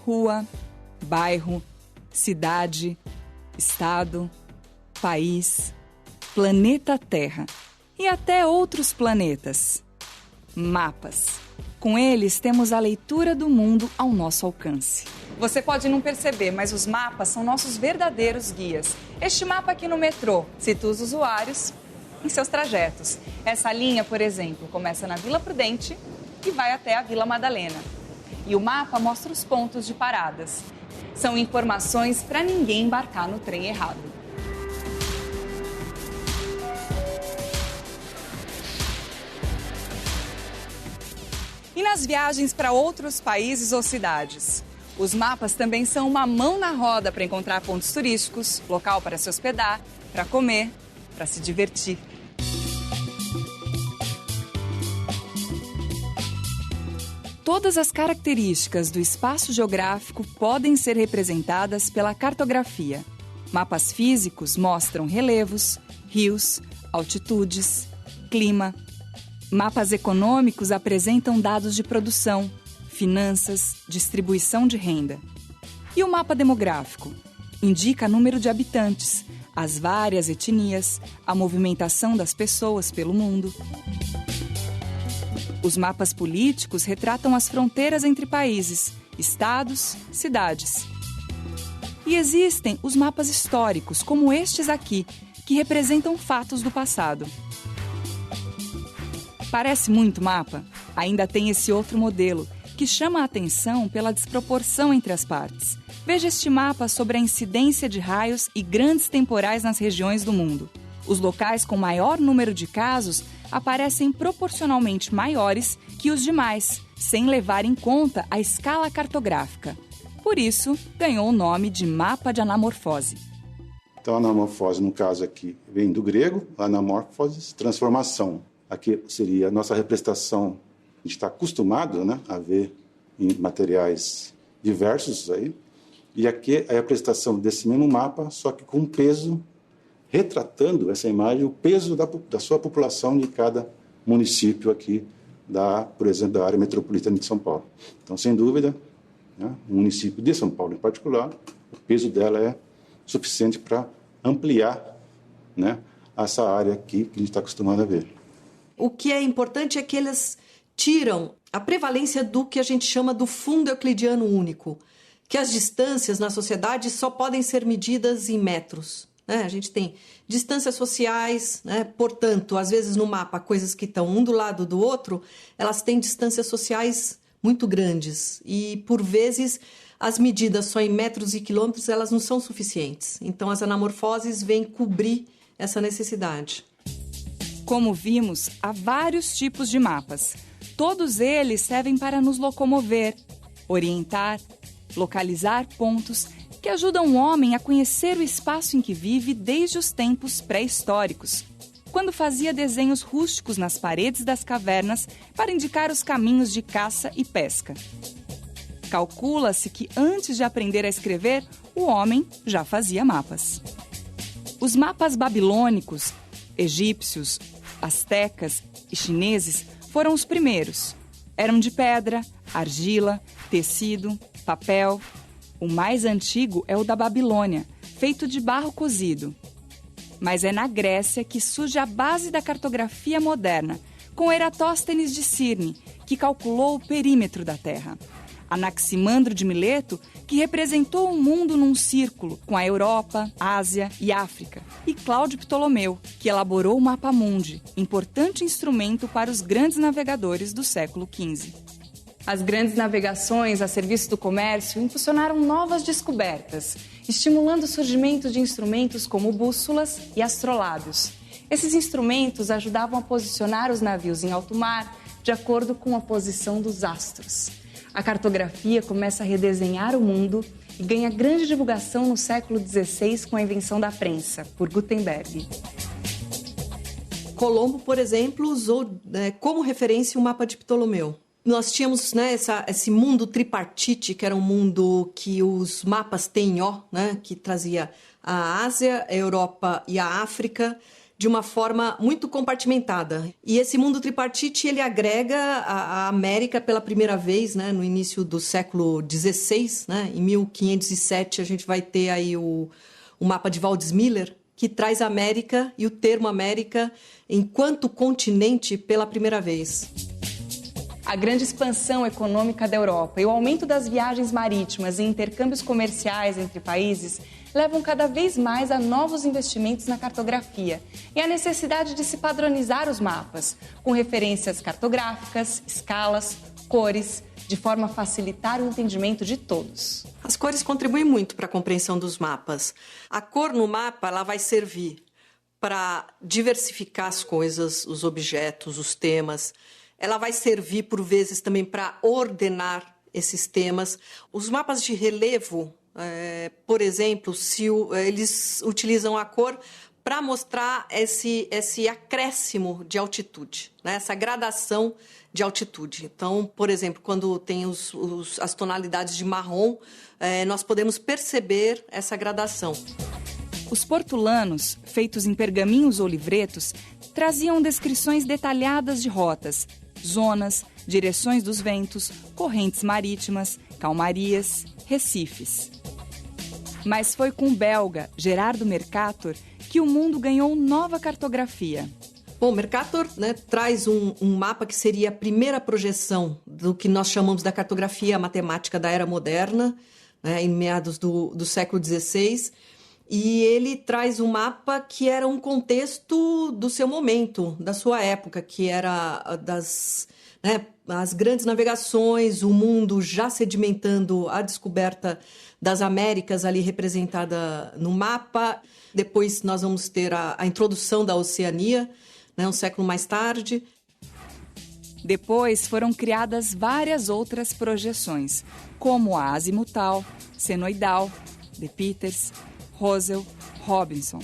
rua, bairro, cidade, estado, país, planeta Terra e até outros planetas. Mapas. Com eles, temos a leitura do mundo ao nosso alcance. Você pode não perceber, mas os mapas são nossos verdadeiros guias. Este mapa aqui no metrô situa os usuários em seus trajetos. Essa linha, por exemplo, começa na Vila Prudente e vai até a Vila Madalena. E o mapa mostra os pontos de paradas. São informações para ninguém embarcar no trem errado. E nas viagens para outros países ou cidades? Os mapas também são uma mão na roda para encontrar pontos turísticos, local para se hospedar, para comer, para se divertir. Todas as características do espaço geográfico podem ser representadas pela cartografia. Mapas físicos mostram relevos, rios, altitudes, clima. Mapas econômicos apresentam dados de produção, finanças, distribuição de renda. E o mapa demográfico? Indica número de habitantes, as várias etnias, a movimentação das pessoas pelo mundo. Os mapas políticos retratam as fronteiras entre países, estados, cidades. E existem os mapas históricos, como estes aqui, que representam fatos do passado. Parece muito mapa? Ainda tem esse outro modelo, que chama a atenção pela desproporção entre as partes. Veja este mapa sobre a incidência de raios e grandes temporais nas regiões do mundo. Os locais com maior número de casos aparecem proporcionalmente maiores que os demais, sem levar em conta a escala cartográfica. Por isso, ganhou o nome de mapa de anamorfose. Então, a anamorfose, no caso aqui, vem do grego, anamorphoses, transformação. Aqui seria a nossa representação. A gente está acostumado, né, a ver em materiais diversos aí. E aqui é a representação desse mesmo mapa, só que com peso, retratando essa imagem, o peso da sua população de cada município aqui, por exemplo, da área metropolitana de São Paulo. Então, sem dúvida, né, o município de São Paulo em particular, o peso dela é suficiente para ampliar, né, essa área aqui que a gente está acostumado a ver. O que é importante é que eles tiram a prevalência do que a gente chama do fundo euclidiano único, que as distâncias na sociedade só podem ser medidas em metros. A gente tem distâncias sociais, né? Portanto, às vezes no mapa, coisas que estão um do lado do outro, elas têm distâncias sociais muito grandes. E, por vezes, as medidas só em metros e quilômetros, elas não são suficientes. Então, as anamorfoses vêm cobrir essa necessidade. Como vimos, há vários tipos de mapas. Todos eles servem para nos locomover, orientar, localizar pontos que ajudam o homem a conhecer o espaço em que vive desde os tempos pré-históricos, quando fazia desenhos rústicos nas paredes das cavernas para indicar os caminhos de caça e pesca. Calcula-se que antes de aprender a escrever, o homem já fazia mapas. Os mapas babilônicos, egípcios, astecas e chineses foram os primeiros. Eram de pedra, argila, tecido, papel. O mais antigo é o da Babilônia, feito de barro cozido. Mas é na Grécia que surge a base da cartografia moderna, com Eratóstenes de Cirne, que calculou o perímetro da Terra. Anaximandro de Mileto, que representou o mundo num círculo, com a Europa, Ásia e África. E Cláudio Ptolomeu, que elaborou o Mapa Mundi, importante instrumento para os grandes navegadores do século XV. As grandes navegações a serviço do comércio impulsionaram novas descobertas, estimulando o surgimento de instrumentos como bússolas e astrolábios. Esses instrumentos ajudavam a posicionar os navios em alto mar de acordo com a posição dos astros. A cartografia começa a redesenhar o mundo e ganha grande divulgação no século XVI com a invenção da prensa, por Gutenberg. Colombo, por exemplo, usou como referência o mapa de Ptolomeu. Nós tínhamos esse mundo tripartite, que era um mundo que os mapas têm, que trazia a Ásia, a Europa e a África, de uma forma muito compartimentada. E esse mundo tripartite, ele agrega a América pela primeira vez, né, no início do século XVI, né, em 1507 a gente vai ter aí o mapa de Waldseemüller, que traz a América e o termo América enquanto continente pela primeira vez. A grande expansão econômica da Europa e o aumento das viagens marítimas e intercâmbios comerciais entre países levam cada vez mais a novos investimentos na cartografia e a necessidade de se padronizar os mapas, com referências cartográficas, escalas, cores, de forma a facilitar o entendimento de todos. As cores contribuem muito para a compreensão dos mapas. A cor no mapa ela vai servir para diversificar as coisas, os objetos, os temas. Ela vai servir, por vezes, também para ordenar esses temas. Os mapas de relevo, por exemplo, eles utilizam a cor para mostrar esse acréscimo de altitude, né? Essa gradação de altitude. Então, por exemplo, quando tem as tonalidades de marrom, nós podemos perceber essa gradação. Os portulanos, feitos em pergaminhos ou livretos, traziam descrições detalhadas de rotas, zonas, direções dos ventos, correntes marítimas, calmarias, recifes. Mas foi com o belga Gerardo Mercator que o mundo ganhou nova cartografia. Bom, Mercator, né, traz um mapa que seria a primeira projeção do que nós chamamos da cartografia matemática da Era Moderna, né, em meados do século XVI. E ele traz um mapa que era um contexto do seu momento, da sua época, que era as grandes navegações, o mundo já sedimentando a descoberta das Américas ali representada no mapa. Depois nós vamos ter a introdução da Oceania, né, um século mais tarde. Depois foram criadas várias outras projeções, como a azimutal, senoidal, de Peters, Rosell, Robinson.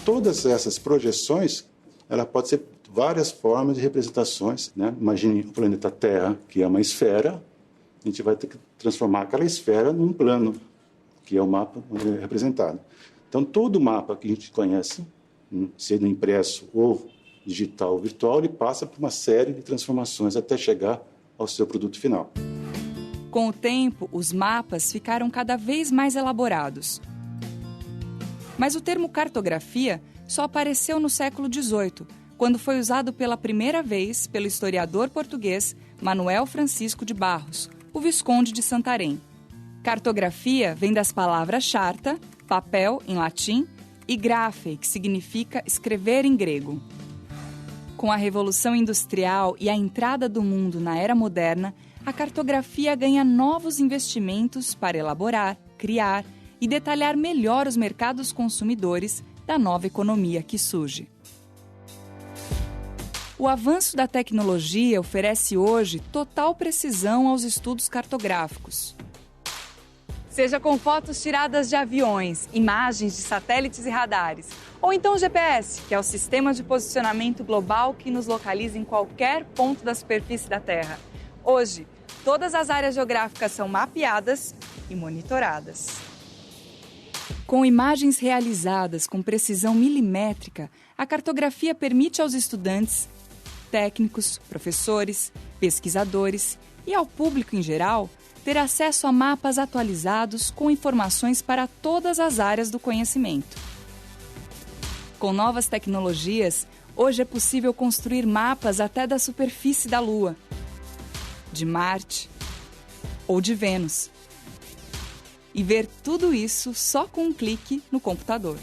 Todas essas projeções, ela pode ser várias formas de representações, né? Imagine o planeta Terra, que é uma esfera, a gente vai ter que transformar aquela esfera num plano, que é o mapa representado. Então, todo mapa que a gente conhece, sendo impresso ou digital ou virtual, ele passa por uma série de transformações até chegar ao seu produto final. Com o tempo, os mapas ficaram cada vez mais elaborados. Mas o termo cartografia só apareceu no século XVIII, quando foi usado pela primeira vez pelo historiador português Manuel Francisco de Barros, o Visconde de Santarém. Cartografia vem das palavras charta, papel em latim, e graphe, que significa escrever em grego. Com a Revolução Industrial e a entrada do mundo na Era Moderna, a cartografia ganha novos investimentos para elaborar, criar e detalhar melhor os mercados consumidores da nova economia que surge. O avanço da tecnologia oferece hoje total precisão aos estudos cartográficos. Seja com fotos tiradas de aviões, imagens de satélites e radares, ou então o GPS, que é o sistema de posicionamento global que nos localiza em qualquer ponto da superfície da Terra. Hoje, todas as áreas geográficas são mapeadas e monitoradas. Com imagens realizadas com precisão milimétrica, a cartografia permite aos estudantes, técnicos, professores, pesquisadores e ao público em geral ter acesso a mapas atualizados com informações para todas as áreas do conhecimento. Com novas tecnologias, hoje é possível construir mapas até da superfície da Lua, de Marte ou de Vênus. E ver tudo isso só com um clique no computador.